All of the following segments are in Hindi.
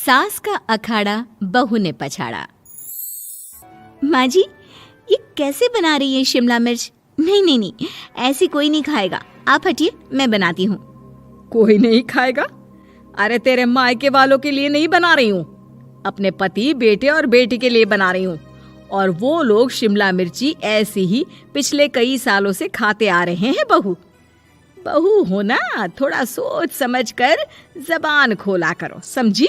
सास का अखाड़ा बहू ने पछाड़ा। माँ जी, ये कैसे बना रही है शिमला मिर्च? नहीं नहीं नहीं, ऐसी कोई नहीं खाएगा। आप हटिए, मैं बनाती हूँ। कोई नहीं खाएगा? अरे तेरे मायके वालों के लिए नहीं बना रही हूँ, अपने पति, बेटे और बेटी के लिए बना रही हूँ। और वो लोग शिमला मिर्ची ऐसे ही पिछले कई सालों से खाते आ रहे हैं। बहू बहू हो ना, थोड़ा सोच समझ कर जबान खोला करो, समझी?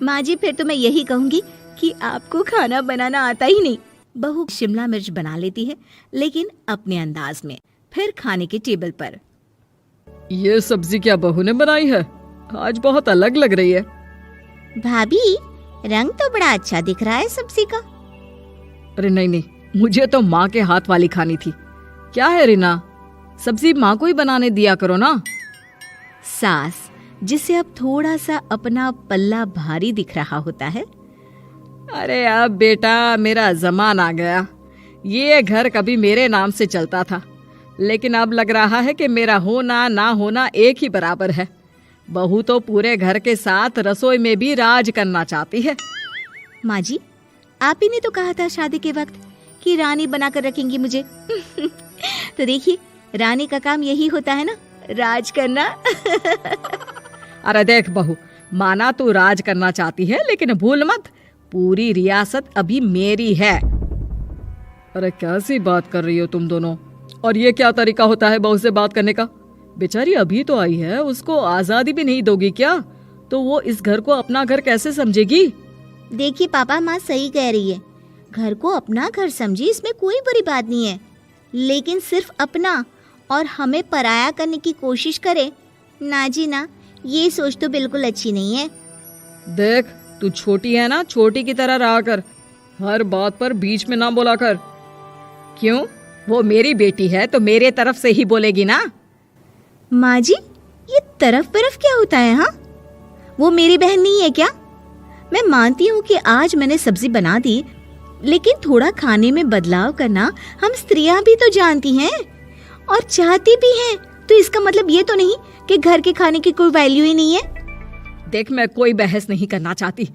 माँ जी, फिर तो मैं यही कहूँगी कि आपको खाना बनाना आता ही नहीं। बहू शिमला मिर्च बना लेती है, लेकिन अपने अंदाज में। फिर खाने के टेबल पर, ये सब्जी क्या बहू ने बनाई है? आज बहुत अलग लग रही है। भाभी, रंग तो बड़ा अच्छा दिख रहा है सब्जी का। अरे नहीं नहीं, मुझे तो माँ के हाथ वाली खानी थी। क्या है रीना, सब्जी माँ को ही बनाने दिया करो ना। सास, जिसे अब थोड़ा सा अपना पल्ला भारी दिख रहा होता है। अरे अब बेटा मेरा जमाना आ गया। ये घर कभी मेरे नाम से चलता था, लेकिन अब लग रहा है कि मेरा होना ना होना एक ही बराबर है। बहू तो पूरे घर के साथ रसोई में भी राज करना चाहती है। माँ जी, आप ही ने तो कहा था शादी के वक्त कि रानी बनाकर रखेंगी मुझे। तो देखिए, रानी का काम यही होता है ना, राज करना। अरे देख बहू, माना तू राज करना चाहती है, लेकिन भूल मत, पूरी रियासत अभी मेरी है। अरे कैसी बात कर रही हो तुम दोनों? और ये क्या तरीका होता है बहू से बात करने का? बेचारी अभी तो आई है, उसको आजादी भी नहीं दोगी क्या? तो वो इस घर को अपना घर कैसे समझेगी? देखिए पापा, माँ सही कह रही है। घर को अपना घर समझी, इसमें कोई बुरी बात नहीं है। लेकिन सिर्फ अपना और हमें पराया करने की कोशिश करे ना जी ना, ये सोच तो बिल्कुल अच्छी नहीं है। देख, तू छोटी है ना, छोटी की तरह रहा कर। हर बात पर बीच में ना बोला कर। क्यों? वो मेरी बेटी है तो मेरे तरफ से ही बोलेगी ना। माँ जी, ये तरफ परफ क्या होता है? हाँ, वो मेरी बहन नहीं है क्या? मैं मानती हूँ कि आज मैंने सब्जी बना दी, लेकिन थोड़ा खाने में बदलाव करना हम स्त्रियां भी तो जानती हैं और चाहती भी हैं। तो इसका मतलब ये तो नहीं कि घर के खाने की कोई वैल्यू ही नहीं है। देख, मैं कोई बहस नहीं करना चाहती,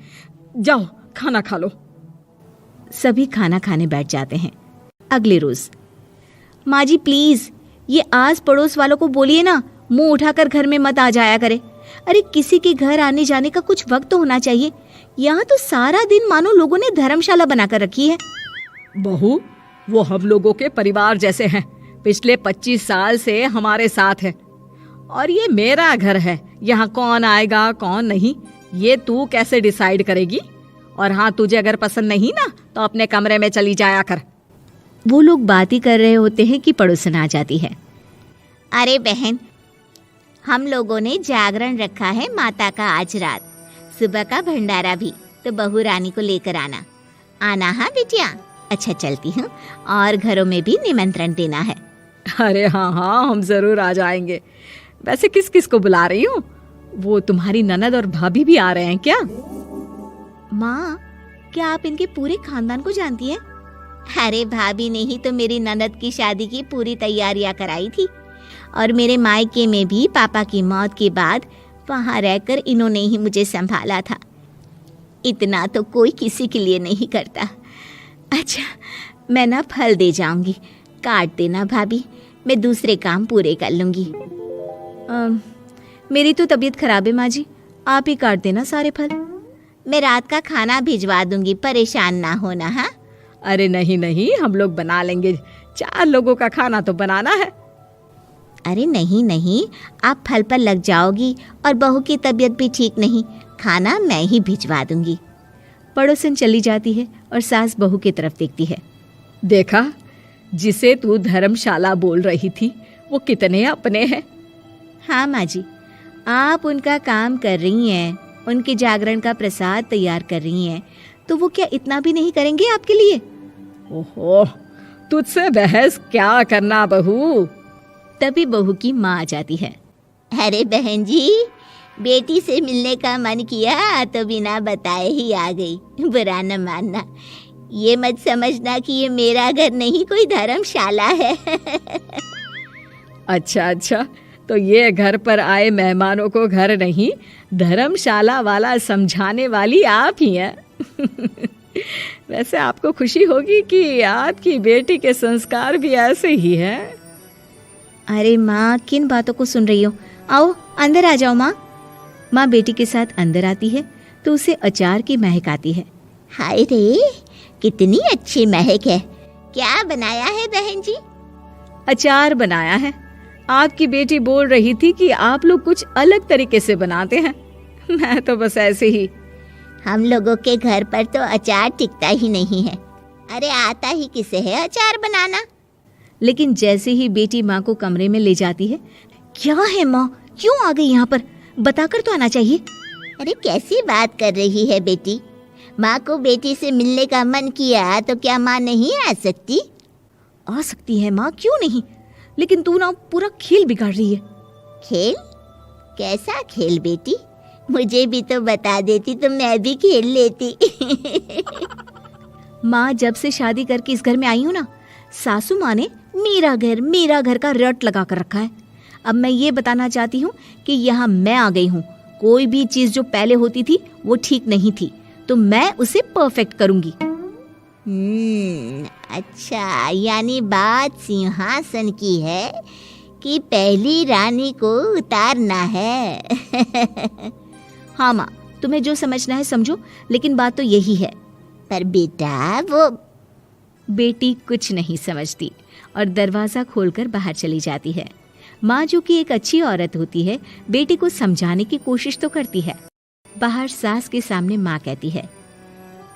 जाओ खाना खा लो। सभी खाना खाने बैठ जाते हैं। अगले रोज, माँ जी प्लीज, ये आस पड़ोस वालों को बोलिए ना, मुंह उठाकर घर में मत आ जाया करे। अरे किसी के घर आने जाने का कुछ वक्त तो होना चाहिए। यहाँ तो सारा दिन मानो लोगों ने धर्मशाला बनाकर रखी है। बहू, वो हम लोगों के परिवार जैसे हैं, पिछले 25 साल से हमारे साथ है। और ये मेरा घर है, यहाँ कौन आएगा कौन नहीं, ये तू कैसे डिसाइड करेगी? और हाँ, तुझे अगर पसंद नहीं ना, तो अपने कमरे में चली जाया कर। वो लोग बात ही कर रहे होते हैं कि पड़ोसन आ जाती है। अरे बहन, हम लोगों ने जागरण रखा है माता का आज रात, सुबह का भंडारा भी, तो बहू रानी को लेकर आना। आना हाँ बिटिया? अच्छा चलती हूँ, और घरों में भी निमंत्रण देना है। अरे हाँ हाँ, हम जरूर आ जाएंगे। वैसे किस किस को बुला रही हूँ? वो तुम्हारी ननद और भाभी भी आ रहे हैं क्या? माँ, क्या आप इनके पूरे खानदान को जानती हैं? अरे भाभी ने ही तो मेरी ननद की शादी की पूरी तैयारियां कराई थी, और मेरे मायके में भी पापा की मौत के बाद वहाँ रहकर इन्होंने ही मुझे संभाला था। इतना तो कोई किसी के लिए नहीं करता। अच्छा, मैं ना फल दे जाऊंगी, काट देना भाभी, मैं दूसरे काम पूरे कर लूंगी। मेरी तो तबीयत खराब है माँ जी, आप ही काट देना सारे फल। मैं रात का खाना भिजवा दूंगी, परेशान ना होना। हाँ? अरे नहीं नहीं, हम लोग बना लेंगे, 4 लोगों का खाना तो बनाना है। अरे नहीं नहीं, आप फल पर लग जाओगी, और बहू की तबीयत भी ठीक नहीं, खाना मैं ही भिजवा दूंगी। पड़ोसन चली जाती है और सास बहू की तरफ देखती है। देखा, जिसे तू धर्मशाला बोल रही थी, वो कितने अपने हैं। हाँ माँ जी, आप उनका काम कर रही हैं, उनके जागरण का प्रसाद तैयार कर रही हैं, तो वो क्या इतना भी नहीं करेंगे आपके लिए? ओहो, तुझसे बहस क्या करना बहू। तभी बहू की माँ आ जाती है। अरे बहन जी, बेटी से मिलने का मन किया तो बिना बताए ही आ गई, बुरा न मानना। ये मत समझना कि ये मेरा घर नहीं, कोई धर्मशाला है। अच्छा अच्छा, तो ये घर पर आए मेहमानों को घर नहीं धर्मशाला वाला समझाने वाली आप ही हैं। वैसे आपको खुशी होगी कि आपकी बेटी के संस्कार भी ऐसे ही हैं। अरे माँ, किन बातों को सुन रही हो? आओ अंदर आ जाओ माँ। माँ बेटी के साथ अंदर आती है तो उसे अचार की महक आती है। हाय रे, कितनी अच्छी महक है। क्या बनाया है बहन जी? अचार बनाया है। आपकी बेटी बोल रही थी कि आप लोग कुछ अलग तरीके से बनाते हैं। मैं तो बस ऐसे ही। हम लोगों के घर पर तो अचार टिकता ही नहीं है। अरे आता ही किसे है अचार बनाना? लेकिन जैसे ही बेटी माँ को कमरे में ले जाती है, क्या है माँ, क्यों आ गई यहाँ पर? बताकर तो आना चाहिए। अरे कैसी बात कर रही है बेटी? माँ को बेटी से मिलने का मन किया तो क्या माँ नहीं आ सकती? आ सकती है माँ, क्यों नहीं, लेकिन तू ना पूरा खेल बिगाड़ रही है। खेल? कैसा खेल बेटी? मुझे भी तो बता देती तो मैं भी खेल लेती। माँ, जब से शादी करके इस घर में आई हूँ ना, सासू माँ ने मेरा घर का रट लगा कर रखा है। अब मैं ये बताना चाहती हूँ कि यहाँ मैं आ गई हूँ। कोई भी चीज़ जो पहले होती थी वो ठीक नहीं थी, तो मैं उसे परफेक्ट करूँगी। अच्छा, यानी बात सिंहासन की है कि पहली रानी को उतारना है। हाँ माँ, तुम्हें जो समझना है समझो, लेकिन बात तो यही है। पर बेटा, वो बेटी कुछ नहीं समझती और दरवाज़ा खोलकर बाहर चली जाती है। माँ, जो कि एक अच्छी औरत होती है, बेटी को समझाने की कोशिश तो करती है। बाहर सास के सामने माँ कहती है,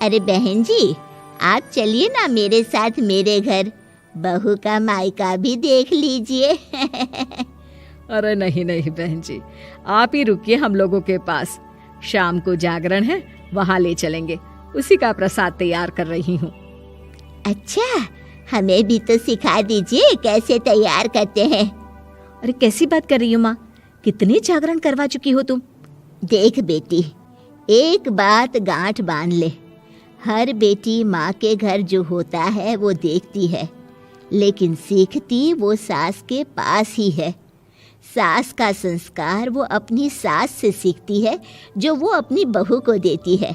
अरे बहन जी, आप चलिए ना मेरे साथ मेरे घर, बहू का मायका भी देख लीजिए। अरे नहीं नहीं बहन जी, आप ही रुकिए हम लोगों के पास। शाम को जागरण है, वहाँ ले चलेंगे। उसी का प्रसाद तैयार कर रही हूँ। अच्छा, हमें भी तो सिखा दीजिए कैसे तैयार करते हैं। अरे कैसी बात कर रही हो माँ, कितने जागरण करवा चुकी हो तुम? देख बेटी, एक बात गांठ बांध ले, हर बेटी माँ के घर जो होता है वो देखती है, लेकिन सीखती वो सास के पास ही है। सास का संस्कार वो अपनी सास से सीखती है, जो वो अपनी बहू को देती है।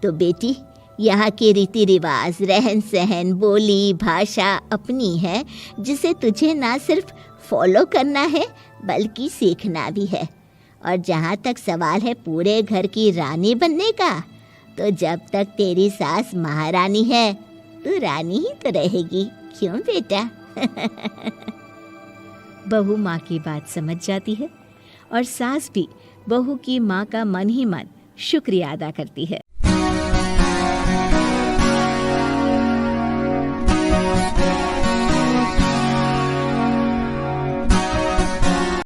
तो बेटी, यहाँ के रीति रिवाज, रहन सहन, बोली भाषा अपनी है, जिसे तुझे ना सिर्फ फॉलो करना है बल्कि सीखना भी है। और जहाँ तक सवाल है पूरे घर की रानी बनने का, तो जब तक तेरी सास महारानी है, तू रानी ही तो रहेगी। क्यों बेटा? बहू माँ की बात समझ जाती है और सास भी बहू की माँ का मन ही मन शुक्रिया अदा करती है।